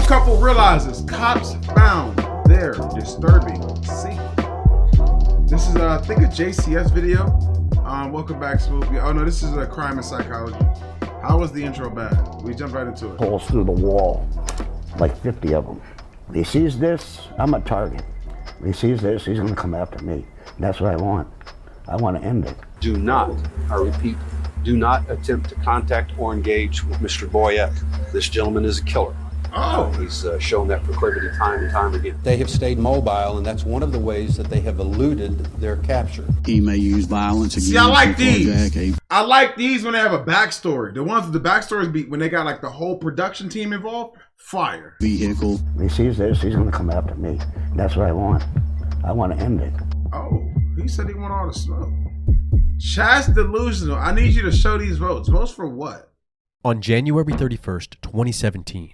couple realizes cops found their disturbing scene. This is, I think, a JCS video. Welcome back, Swoop. Oh no, this is a crime and psychology. How was the intro bad? We jumped right into it. Holes through the wall, like 50 of them. He sees this, I'm a target. He sees this, he's gonna come after me. That's what I want. I want to end it. Do not, I repeat, do not attempt to contact or engage with Mr. Boyette. This gentleman is a killer. Oh. He's shown that proclivity time and time again. They have stayed mobile, and that's one of the ways that they have eluded their capture. He may use violence against See, I like these. Jack. I like these when they have a backstory. The ones with the backstories be when they got like the whole production team involved. Fire. Vehicle. He sees this, he's gonna come after me. That's what I want. I want to end it. Oh, he said he want all the smoke. Chat's delusional. I need you to show these votes. Votes for what? On January 31st, 2017,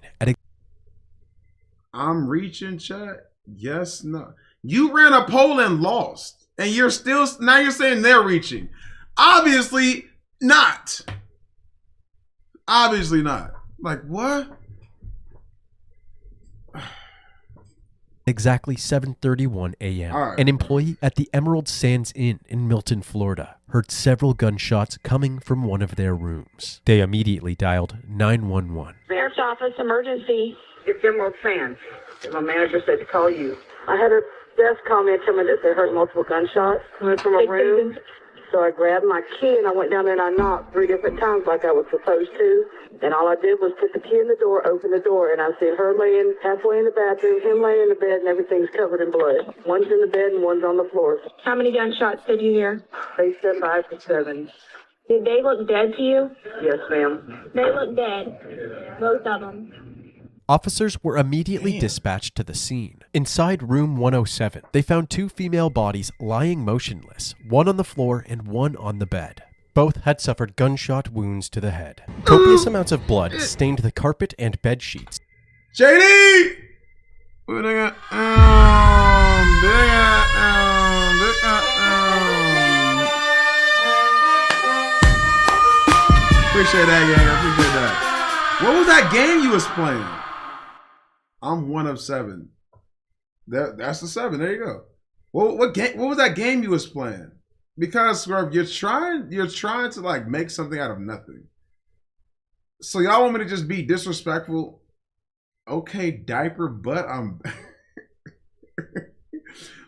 I'm reaching, chat. Yes, no. You ran a poll and lost. And you're still, now you're saying they're reaching. Obviously not. Obviously not. Like, what? exactly 7:31 a.m., Right. an employee at the Emerald Sands Inn in Milton, Florida, heard several gunshots coming from one of their rooms. They immediately dialed 911. Sheriff's Office, emergency. It's Emerald Sands. My manager said to call you. I had a desk call me and tell me that they heard multiple gunshots coming from a room. So I grabbed my key and I went down there and I knocked 3 different times like I was supposed to. And all I did was put the key in the door, open the door, and I see her laying halfway in the bathroom, him laying in the bed, and everything's covered in blood. One's in the bed and one's on the floor. How many gunshots did you hear? They said 5 to 7. Did they look dead to you? Yes, ma'am. They look dead. Both of them. Officers were immediately dispatched to the scene. Inside room 107, they found 2 female bodies lying motionless, one on the floor and one on the bed. Both had suffered gunshot wounds to the head. Copious amounts of blood stained the carpet and bed sheets. JD! Appreciate that, gang. I appreciate that. What was that game you was playing? I'm 1 of 7. That's the 7. There you go. What game? What was that game you was playing? Because Swerve, you're trying to like make something out of nothing. So y'all want me to just be disrespectful? Okay, diaper, but I'm.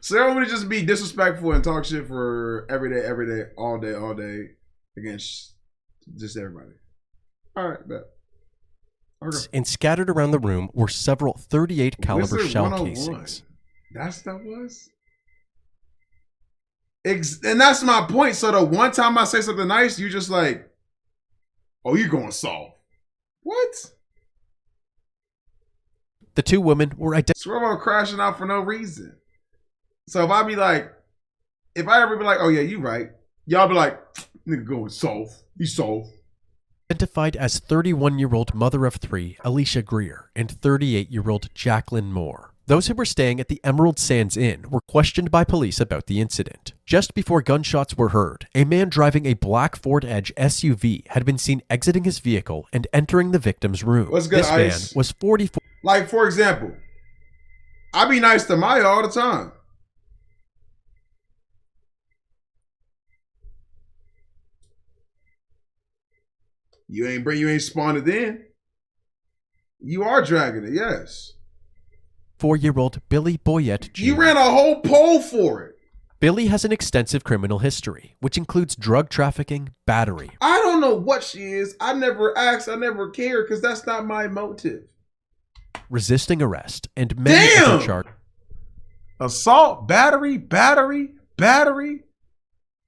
So y'all want me to just be disrespectful and talk shit for every day, all day against just everybody. All right, bet. Okay. And scattered around the room were several .38 caliber Wizard shell 101. casings. That was? And that's my point. So the one time I say something nice, you just like, oh, you're going soft. What? The 2 women were identified. Swervo crashing out for no reason. So if I ever be like, oh yeah, you right. Y'all be like, nigga going soft. He's soft. Identified as 31-year-old mother of 3, Alicia Greer, and 38-year-old Jacqueline Moore. Those who were staying at the Emerald Sands Inn were questioned by police about the incident. Just before gunshots were heard, a man driving a black Ford Edge SUV had been seen exiting his vehicle and entering the victim's room. What's good, this Ice? man was 44. Like, for example, I be nice to Maya all the time. You ain't spawned it in. You are dragging it, yes. 4-year-old Billy Boyette Jr. You ran a whole poll for it. Billy has an extensive criminal history, which includes drug trafficking, battery. I don't know what she is. I never asked. I never cared because that's not my motive. Resisting arrest, and many other charges. Assault, battery,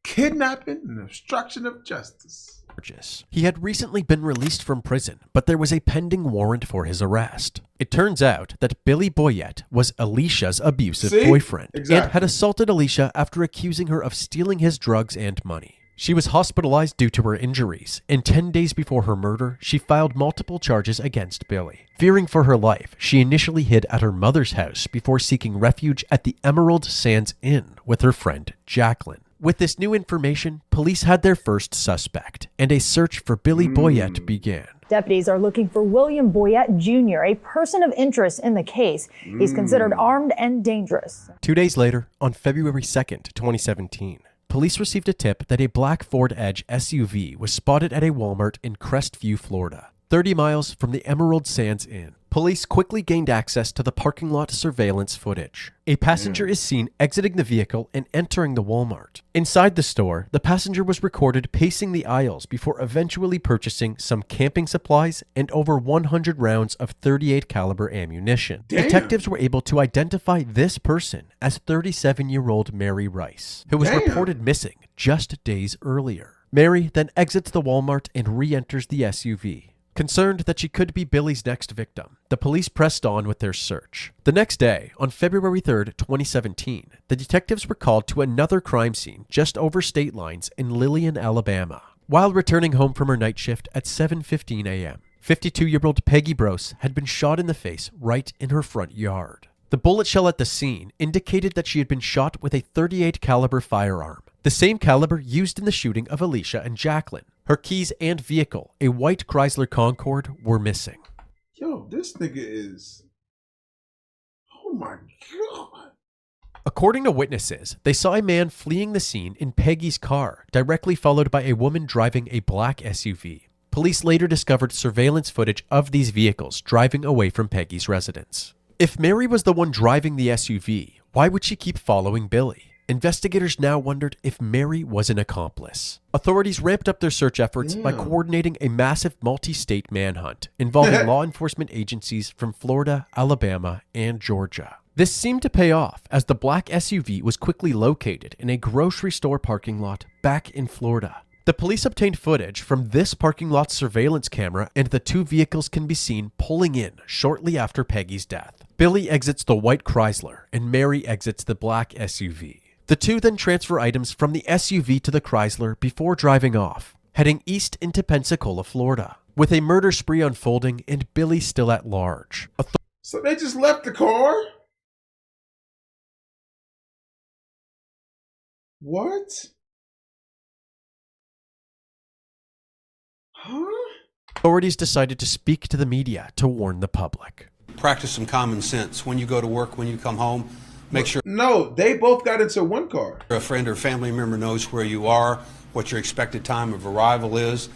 kidnapping, and obstruction of justice. He had recently been released from prison, but there was a pending warrant for his arrest. It turns out that Billy Boyette was Alicia's abusive boyfriend and had assaulted Alicia after accusing her of stealing his drugs and money. She was hospitalized due to her injuries, and 10 days before her murder, she filed multiple charges against Billy. Fearing for her life, she initially hid at her mother's house before seeking refuge at the Emerald Sands Inn with her friend Jacqueline. With this new information, police had their first suspect, and a search for Billy Boyette began. Deputies are looking for William Boyette Jr., a person of interest in the case. He's considered armed and dangerous. 2 days later, on February 2nd, 2017, police received a tip that a black Ford Edge SUV was spotted at a Walmart in Crestview, Florida, 30 miles from the Emerald Sands Inn. Police quickly gained access to the parking lot surveillance footage. A passenger is seen exiting the vehicle and entering the Walmart. Inside the store, the passenger was recorded pacing the aisles before eventually purchasing some camping supplies and over 100 rounds of .38 caliber ammunition. Damn. Detectives were able to identify this person as 37-year-old Mary Rice, who was reported missing just days earlier. Mary then exits the Walmart and re-enters the SUV. Concerned that she could be Billy's next victim, the police pressed on with their search. The next day, on February 3rd, 2017, the detectives were called to another crime scene just over state lines in Lillian, Alabama. While returning home from her night shift at 7:15 a.m., 52-year-old Peggy Brose had been shot in the face right in her front yard. The bullet shell at the scene indicated that she had been shot with a .38 caliber firearm, the same caliber used in the shooting of Alicia and Jacqueline. Her keys and vehicle, a white Chrysler Concorde, were missing. Yo, this nigga is... Oh my God. According to witnesses, they saw a man fleeing the scene in Peggy's car, directly followed by a woman driving a black SUV. Police later discovered surveillance footage of these vehicles driving away from Peggy's residence. If Mary was the one driving the SUV, why would she keep following Billy? Investigators now wondered if Mary was an accomplice. Authorities ramped up their search efforts by coordinating a massive multi-state manhunt involving law enforcement agencies from Florida, Alabama, and Georgia. This seemed to pay off as the black SUV was quickly located in a grocery store parking lot back in Florida. The police obtained footage from this parking lot's surveillance camera, and the two vehicles can be seen pulling in shortly after Peggy's death. Billy exits the white Chrysler and Mary exits the black SUV. The two then transfer items from the SUV to the Chrysler before driving off, heading east into Pensacola, Florida, with a murder spree unfolding and Billy still at large. So they just left the car? What? Huh? Authorities decided to speak to the media to warn the public. Practice some common sense. When you go to work, when you come home, make sure No, they both got into one car. a friend or family member knows where you are, what your expected time of arrival is.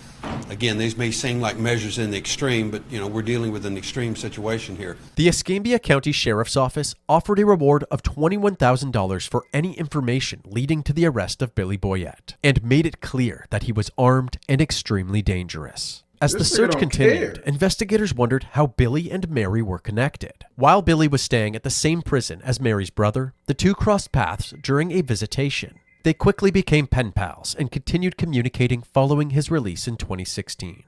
Again, these may seem like measures in the extreme, but we're dealing with an extreme situation here. The Escambia County Sheriff's Office offered a reward of $21,000 for any information leading to the arrest of Billy Boyette, and made it clear that he was armed and extremely dangerous. As the search continued, investigators wondered how Billy and Mary were connected. While Billy was staying at the same prison as Mary's brother, the two crossed paths during a visitation. They quickly became pen pals and continued communicating following his release in 2016.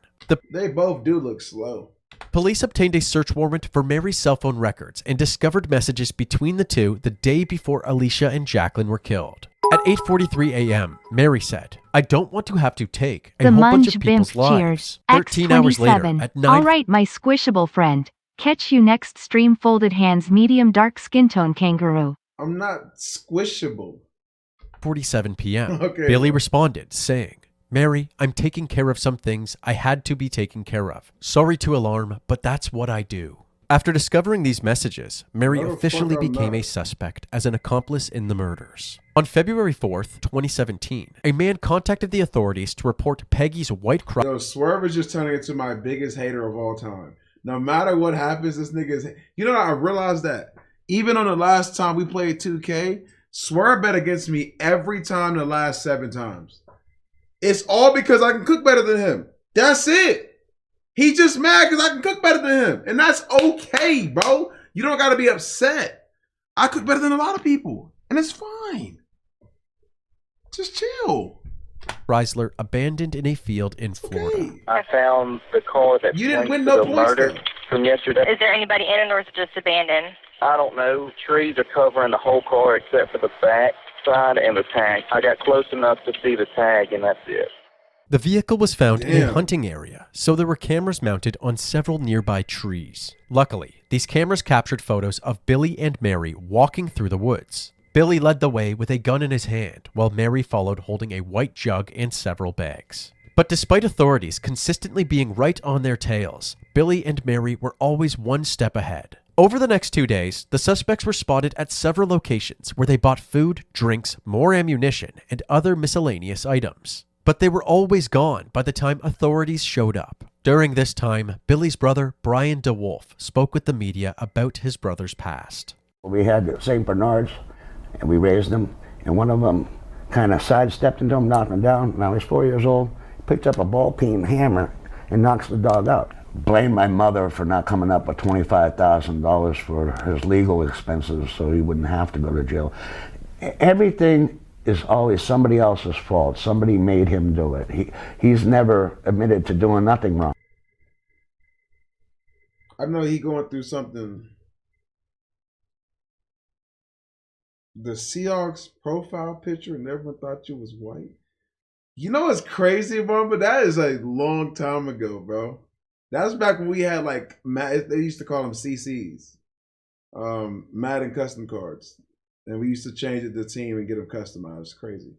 They both do look slow. Police obtained a search warrant for Mary's cell phone records and discovered messages between the two the day before Alicia and Jacqueline were killed. At 8:43 a.m., Mary said, "I don't want to have to take a whole bunch of people's lives." 13 hours later, at 9. All right, my squishable friend. Catch you next stream. Folded hands, medium dark skin tone kangaroo. I'm not squishable. 47 p.m. Okay. Billy responded, saying, "Mary, I'm taking care of some things I had to be taken care of. Sorry to alarm, but that's what I do." After discovering these messages, Mary officially became a suspect as an accomplice in the murders. On February 4th, 2017, a man contacted the authorities to report Peggy's white Chrysler. Yo, Swerve is just turning into my biggest hater of all time. No matter what happens, this nigga is... You know, I realized that even on the last time we played 2K, Swerve bet against me every time the last 7 times. It's all because I can cook better than him. That's it. He's just mad because I can cook better than him. And that's okay, bro. You don't got to be upset. I cook better than a lot of people. And it's fine. Just chill. Chrysler abandoned in a field in Florida. Okay. I found the car that You didn't win to no the points murder then. from yesterday. Is there anybody in it or is it just abandoned? I don't know. Trees are covering the whole car except for the back side and the tag. I got close enough to see the tag, and that's it. The vehicle was found in a Damn. hunting area, so there were cameras mounted on several nearby trees. Luckily, these cameras captured photos of Billy and Mary walking through the woods. Billy led the way with a gun in his hand, while Mary followed holding a white jug and several bags. But despite authorities consistently being right on their tails, Billy and Mary were always one step ahead. Over the next 2 days, the suspects were spotted at several locations where they bought food, drinks, more ammunition, and other miscellaneous items. But they were always gone by the time authorities showed up. During this time, Billy's brother, Brian DeWolf, spoke with the media about his brother's past. We had St. Bernards, and we raised them, and one of them kind of sidestepped into him, knocked him down. Now he's 4 years old, picked up a ball-peen hammer and knocks the dog out. Blamed my mother for not coming up with $25,000 for his legal expenses so he wouldn't have to go to jail. Everything is always somebody else's fault. Somebody made him do it. He's never admitted to doing nothing wrong. I know he going through something. The Seahawks profile picture, and everyone thought you was white. You know what's crazy, bro? But that is a long time ago, bro. That was back when we had like, they used to call them CCs. Madden custom cards. And we used to change it to team and get them customized. It's crazy.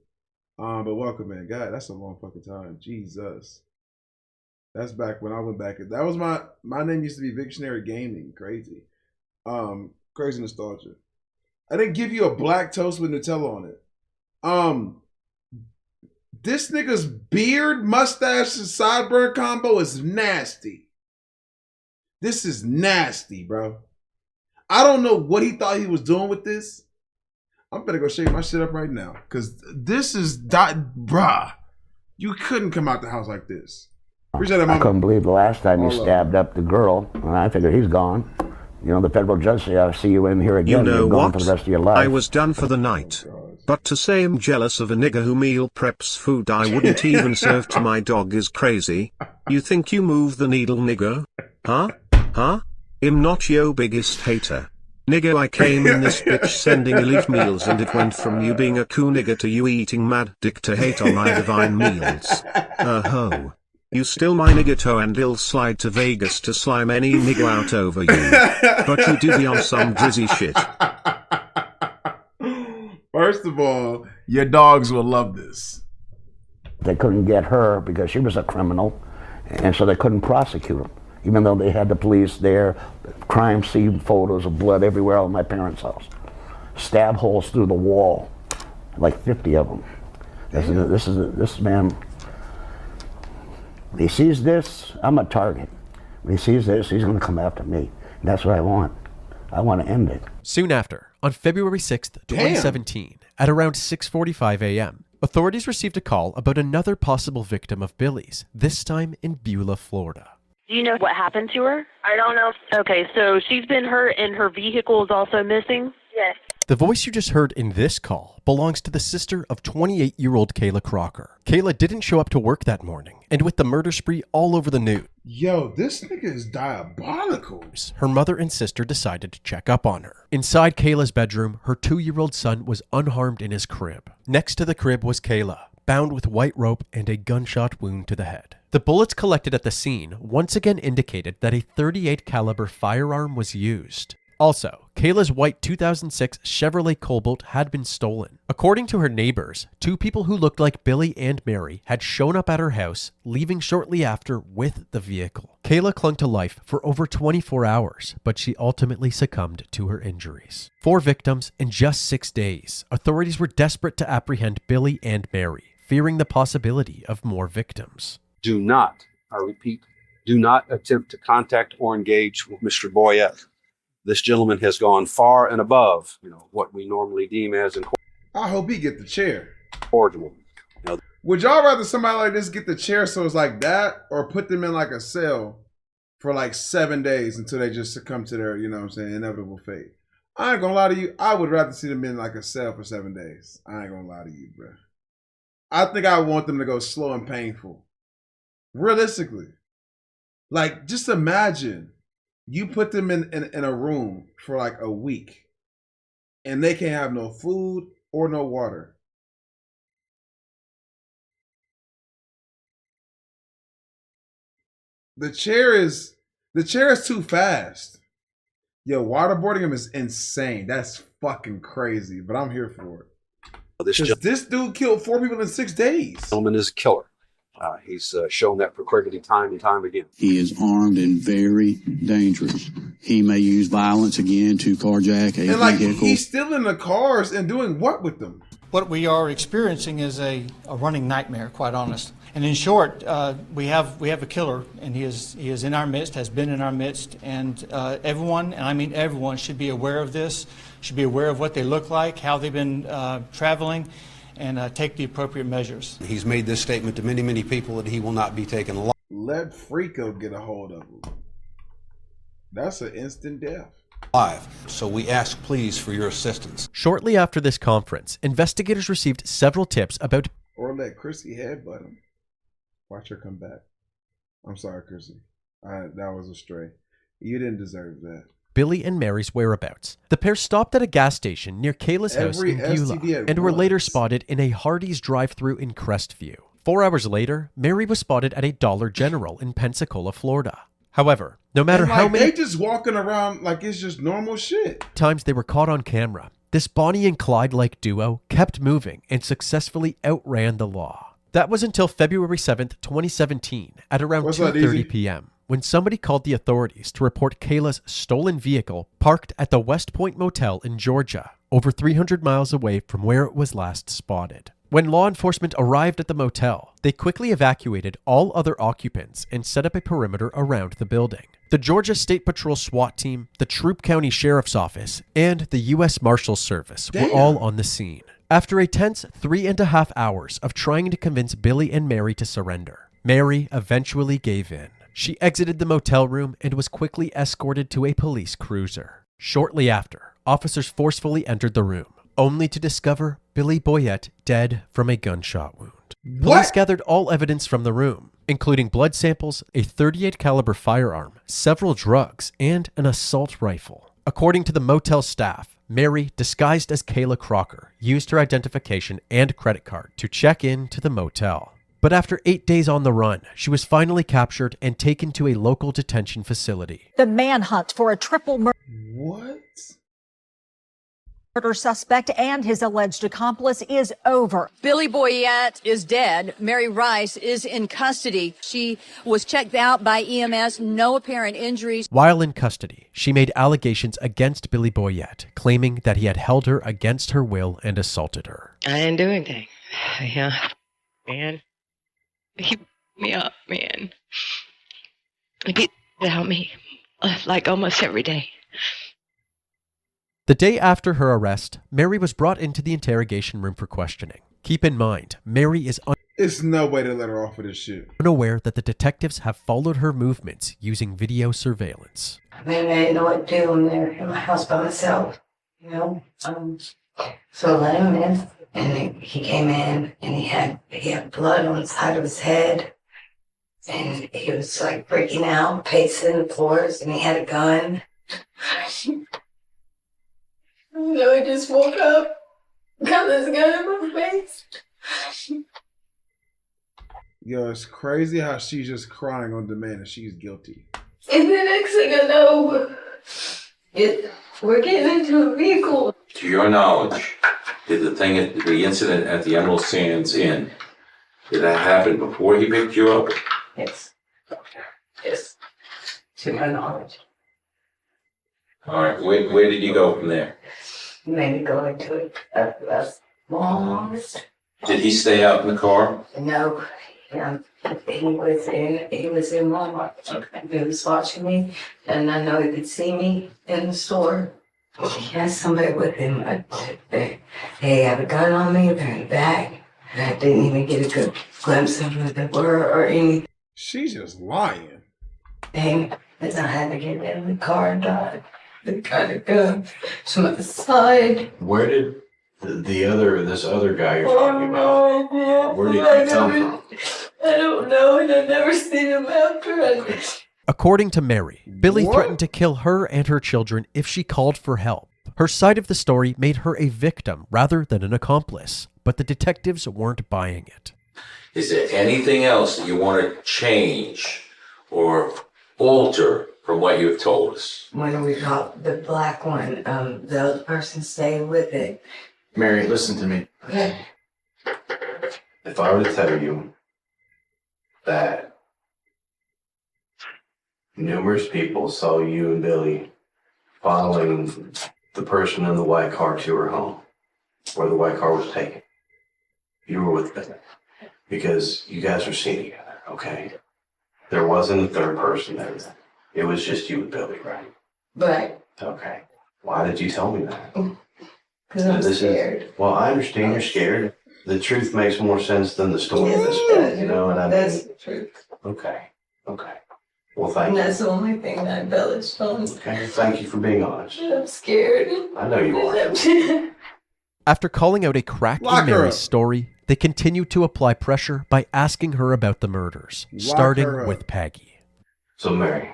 But welcome, man. God, that's a long fucking time. Jesus. That's back when I went back. That was my name used to be Victionary Gaming. Crazy. Crazy nostalgia. I didn't give you a black toast with Nutella on it. This nigga's beard, mustache, and sideburn combo is nasty. This is nasty, bro. I don't know what he thought he was doing with this. I'm gonna go shake my shit up right now. Cause this is bruh. You couldn't come out the house like this. Appreciate that, mama. I couldn't believe the last time he stabbed up the girl, and I figured he's gone. You know, the federal judge said, I'll see you in here again. You know You're gone what? for the rest of your life. I was done for the night. But to say I'm jealous of a nigger who meal preps food I wouldn't even serve to my dog is crazy. You think you move the needle, nigger? Huh? Huh? I'm not your biggest hater. Nigga, I came in this bitch sending elite meals and it went from you being a cool nigga to you eating mad dick to hate on my divine meals. Ho. You still my nigga toe and I'll slide to Vegas to slime any nigga out over you. But you do be on some drizzy shit. First of all, your dogs will love this. They couldn't get her because she was a criminal, and so they couldn't prosecute her. Even though they had the police there, crime scene photos of blood everywhere at my parents' house. Stab holes through the wall, like 50 of them. This man, he sees this, I'm a target. When he sees this, he's gonna come after me. And that's what I want. I want to end it. Soon after, on February 6th, 2017, at around 6:45 a.m., authorities received a call about another possible victim of Billy's, this time in Beulah, Florida. Do you know what happened to her? I don't know. Okay, so she's been hurt and her vehicle is also missing? Yes. The voice you just heard in this call belongs to the sister of 28-year-old Kayla Crocker. Kayla didn't show up to work that morning, and with the murder spree all over the news, yo, this nigga is diabolical. Her mother and sister decided to check up on her. Inside Kayla's bedroom, her 2-year-old son was unharmed in his crib. Next to the crib was Kayla, bound with white rope and a gunshot wound to the head. The bullets collected at the scene once again indicated that a .38 caliber firearm was used. Also, Kayla's white 2006 Chevrolet Cobalt had been stolen. According to her neighbors, 2 people who looked like Billy and Mary had shown up at her house, leaving shortly after with the vehicle. Kayla clung to life for over 24 hours, but she ultimately succumbed to her injuries. 4 victims in just 6 days. Authorities were desperate to apprehend Billy and Mary, fearing the possibility of more victims. Do not, I repeat, do not attempt to contact or engage with Mr. Boyette. This gentleman has gone far and above, what we normally deem as I hope he get the chair. Incorrigible. Would y'all rather somebody like this get the chair so it's like that, or put them in like a cell for like 7 days until they just succumb to their, inevitable fate? I ain't gonna lie to you. I would rather see them in like a cell for 7 days. I ain't gonna lie to you, bro. I think I want them to go slow and painful. Realistically. Like, just imagine you put them in a room for like a week and they can't have no food or no water. The chair is too fast. Yo, waterboarding him is insane. That's fucking crazy, but I'm here for it. This dude killed 4 people in 6 days. Gentleman is a killer. He's shown that proclivity time and time again. He is armed and very dangerous. He may use violence again to carjack a vehicle. He's still in the cars and doing what with them? What we are experiencing is a running nightmare, quite honest. And in short, we have a killer, and he is in our midst, has been in our midst, and everyone, and I mean everyone, should be aware of this, should be aware of what they look like, how they've been traveling, and take the appropriate measures. He's made this statement to many, many people that he will not be taken alive. Let Frico get a hold of him. That's an instant death. So we ask, please, for your assistance. Shortly after this conference, investigators received several tips about... Or let Chrissy headbutt him. Watch her come back. I'm sorry, Chrissy. That was a stray. You didn't deserve that. Billy and Mary's whereabouts. The pair stopped at a gas station near Kayla's house in Beulah and were later spotted in a Hardee's drive-thru in Crestview. 4 hours later, Mary was spotted at a Dollar General in Pensacola, Florida. However, no matter how many... They just walking around like it's just normal shit. ...times they were caught on camera, this Bonnie and Clyde-like duo kept moving and successfully outran the law. That was until February 7th, 2017, at around 2:30 p.m., when somebody called the authorities to report Kayla's stolen vehicle parked at the West Point Motel in Georgia, over 300 miles away from where it was last spotted. When law enforcement arrived at the motel, they quickly evacuated all other occupants and set up a perimeter around the building. The Georgia State Patrol SWAT team, the Troup County Sheriff's Office, and the U.S. Marshals Service were all on the scene. After a tense 3.5 hours of trying to convince Billy and Mary to surrender, Mary eventually gave in. She exited the motel room and was quickly escorted to a police cruiser. Shortly after, officers forcefully entered the room, only to discover Billy Boyett dead from a gunshot wound. Police gathered all evidence from the room, including blood samples, a .38 caliber firearm, several drugs, and an assault rifle. According to the motel staff, Mary, disguised as Kayla Crocker, used her identification and credit card to check in to the motel. But after 8 days on the run, she was finally captured and taken to a local detention facility. The manhunt for a triple murder suspect and his alleged accomplice is over. Billy Boyett is dead. Mary Rice is in custody. She was checked out by EMS, no apparent injuries. While in custody, she made allegations against Billy Boyett, claiming that he had held her against her will and assaulted her. I didn't do anything. Yeah, man. He beat me up, man. He beat down me like almost every day. The day after her arrest, Mary was brought into the interrogation room for questioning. Keep in mind, Mary is It's no way to let her off of this shit. Unaware that the detectives have followed her movements using video surveillance. I mean, I didn't know what to do. I'm there in my house by myself, you know. So I let him in, and he came in, and he had blood on the side of his head, and he was like freaking out, pacing the floors, and he had a gun. No, I just woke up, got this gun in my face. Yo, it's crazy how she's just crying on demand and she's guilty. And the next thing I know, we're getting into a vehicle. To your knowledge, did the incident at the Emerald Sands Inn, did that happen before he picked you up? Yes. Yes. To my knowledge. All right, where did you go from there? Maybe go into a long. Did he stay out in the car? No, he was in Walmart. Okay. He was watching me, and I know he could see me in the store. He has somebody with him. They had a gun on me, they're in the back, and I didn't even get a good glimpse of who they were or anything. She's just lying. And I had to get in the car and drive. They kind of go to my side. Where did this other guy you're talking about, where did he come from? I don't know, and I've never seen him after. According to Mary, Billy threatened to kill her and her children if she called for help. Her side of the story made her a victim rather than an accomplice, but the detectives weren't buying it. Is there anything else that you want to change or alter from what you've told us? When we got the black one, the other person stayed with it. Mary, listen to me. Okay. If I were to tell you that numerous people saw you and Billy following the person in the white car to her home, where the white car was taken. You were with them because you guys were seen together, okay? There wasn't a third person there. It was just you and Billy, right? Right. Okay. Why did you tell me that? Because I'm scared. Well, I understand you're scared. The truth makes more sense than the story. Yes, it does. You know what I mean? That's the truth. Okay. Okay. Well, thank And you. that's the only thing that I embellished on. Okay. Thank you for being honest. I'm scared. I know you are. After calling out a crack Lock in her Mary's up. story, they continued to apply pressure by asking her about the murders, Lock starting her up. with Peggy. So, Mary,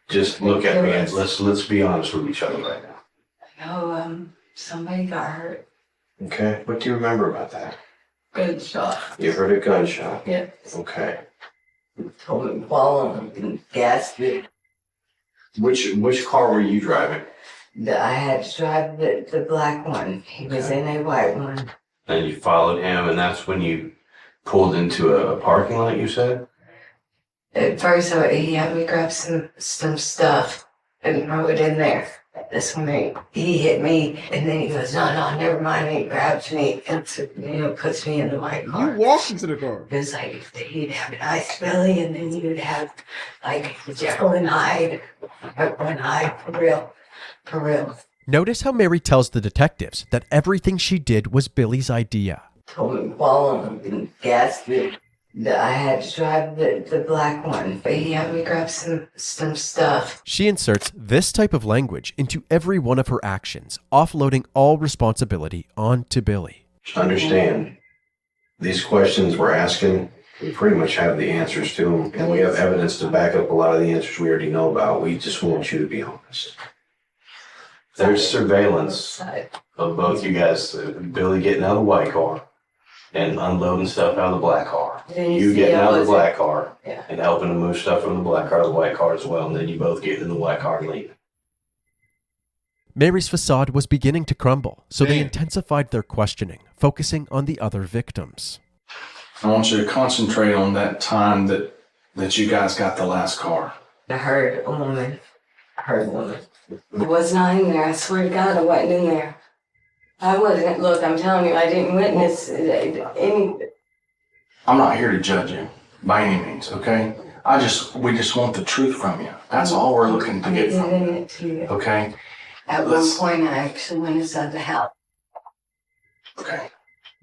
just look at me and let's be honest with each other right now. No, somebody got hurt. Okay. What do you remember about that? Gunshot. You heard a gunshot. Yeah. Okay. Told him to fall on and gasped it. Which car were you driving? I had to drive the black one. He was in a white one. And you followed him, and that's when you pulled into a parking lot, you said? At first, he had me grab some stuff and throw it in there. That's when he hit me, and then he goes, no, never mind. And he grabs me and puts me in the white car. You walked into the car. It was like he'd have an ice belly, and then you'd have like Jekyll and Hyde, for real. Notice how Mary tells the detectives that everything she did was Billy's idea. Told him to fall on and gasped it. I had to drive the black one, but he had me grab some stuff. She inserts this type of language into every one of her actions, offloading all responsibility onto Billy. Understand, these questions we're asking, we pretty much have the answers to them, and we have evidence to back up a lot of the answers we already know about. We just want you to be honest. There's surveillance of both you guys, Billy getting out of the white car and unloading stuff out of the black car. You getting out of the black car and helping to move stuff from the black car to the white car as well, and then you both getting in the white car and leaving. Mary's facade was beginning to crumble, so they intensified their questioning, focusing on the other victims. I want you to concentrate on that time that you guys got the last car. I heard a woman. I was not in there. I swear to God, I wasn't in there. I wasn't. Look, I'm telling you, I didn't witness any. I'm not here to judge you by any means, okay? We just want the truth from you. That's all we're looking to get from you. Okay? At one point, I actually went inside the house. Okay.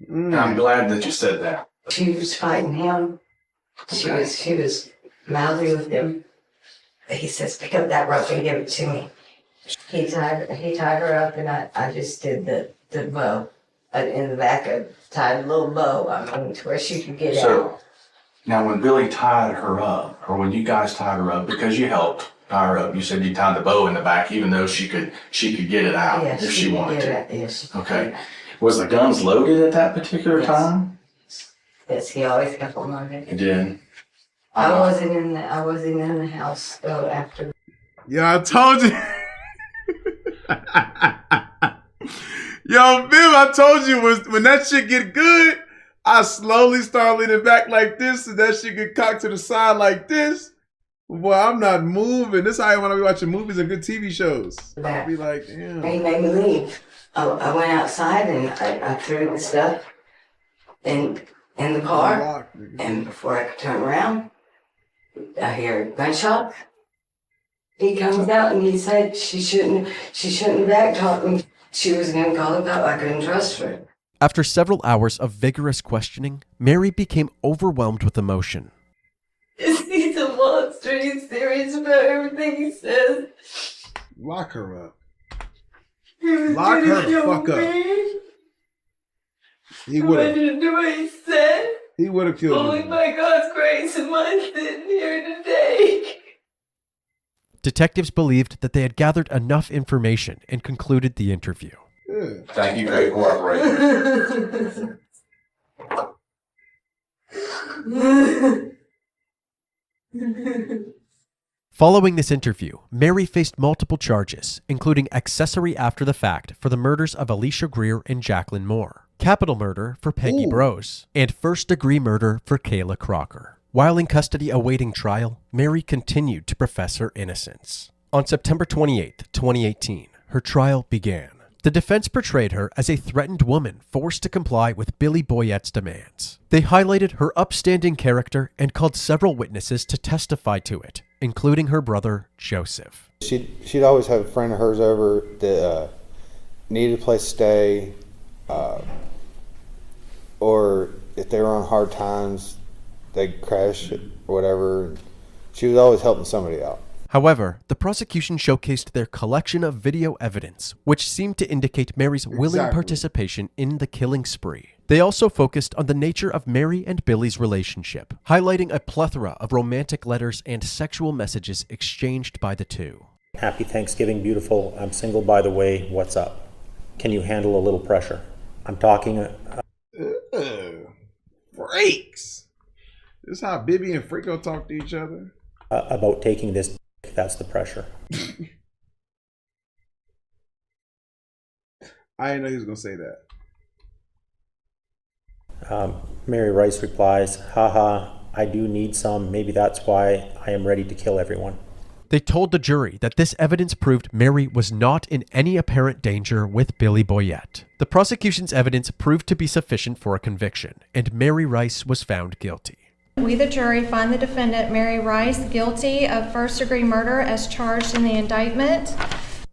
I'm glad that you said that. She was fighting him. She was mouthy with him. He says, "Pick up that rope and give it to me." He tied her up, and I just did the bow in the back. I tied a little bow, to where she could get out. Now, when Billy tied her up, or when you guys tied her up, because you helped tie her up, you said you tied the bow in the back, even though she could get it out if she wanted to. Yes. Okay. Was the guns loaded at that particular time? Yes, he always kept them loaded. He did. I wasn't in the house though after. Yeah, I told you. Yo, Bill, I told you when that shit get good, I slowly start leaning back like this, and that shit get cocked to the side like this. Boy, I'm not moving. This is how I want to be watching movies and good TV shows. I'll be like, damn. He made me leave. I went outside and I threw the stuff in the car, and before I could turn around, I hear a gunshot. He comes out and he said she shouldn't have backtalked me. She was going to call him out. I couldn't trust her. After several hours of vigorous questioning, Mary became overwhelmed with emotion. He's a monster. He's serious about everything he says. Lock her up. Lock her the fuck up. He would have. to do what he said. He would have killed Only you. by God's grace am I sitting here today. Detectives believed that they had gathered enough information and concluded the interview. Thank you for your cooperation. Following this interview, Mary faced multiple charges, including accessory after the fact for the murders of Alicia Greer and Jacqueline Moore, capital murder for Peggy Brose, and first-degree murder for Kayla Crocker. While in custody awaiting trial, Mary continued to profess her innocence. On September 28, 2018, her trial began. The defense portrayed her as a threatened woman forced to comply with Billy Boyette's demands. They highlighted her upstanding character and called several witnesses to testify to it, including her brother, Joseph. She'd always have a friend of hers over that needed a place to stay, or if they were on hard times, they'd crash or whatever. She was always helping somebody out. However, the prosecution showcased their collection of video evidence, which seemed to indicate Mary's willing participation in the killing spree. They also focused on the nature of Mary and Billy's relationship, highlighting a plethora of romantic letters and sexual messages exchanged by the two. Happy Thanksgiving, beautiful. I'm single, by the way. What's up? Can you handle a little pressure? I'm talking... Freaks! This is how Bibby and Freako talk to each other? About taking this... That's the pressure. I didn't know he was going to say that. Mary Rice replies, haha, I do need some. Maybe that's why I am ready to kill everyone. They told the jury that this evidence proved Mary was not in any apparent danger with Billy Boyette. The prosecution's evidence proved to be sufficient for a conviction, and Mary Rice was found guilty. We, the jury, find the defendant, Mary Rice, guilty of first-degree murder as charged in the indictment.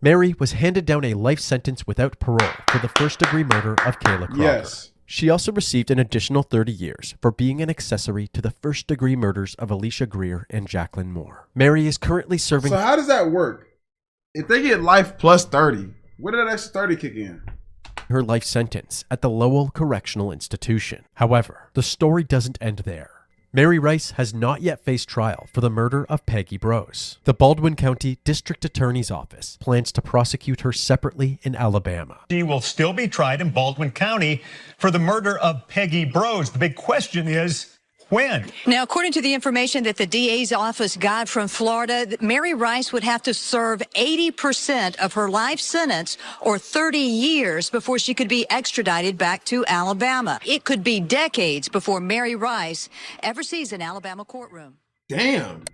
Mary was handed down a life sentence without parole for the first-degree murder of Kayla Crocker. Yes. She also received an additional 30 years for being an accessory to the first-degree murders of Alicia Greer and Jacqueline Moore. Mary is currently serving... So how does that work? If they get life plus 30, where did that extra 30 kick in? Her life sentence at the Lowell Correctional Institution. However, the story doesn't end there. Mary Rice has not yet faced trial for the murder of Peggy Brose. The Baldwin County District Attorney's Office plans to prosecute her separately in Alabama. She will still be tried in Baldwin County for the murder of Peggy Brose. The big question is, when? Now, according to the information that the DA's office got from Florida, Mary Rice would have to serve 80% of her life sentence, or 30 years, before she could be extradited back to Alabama. It could be decades before Mary Rice ever sees an Alabama courtroom. Damn.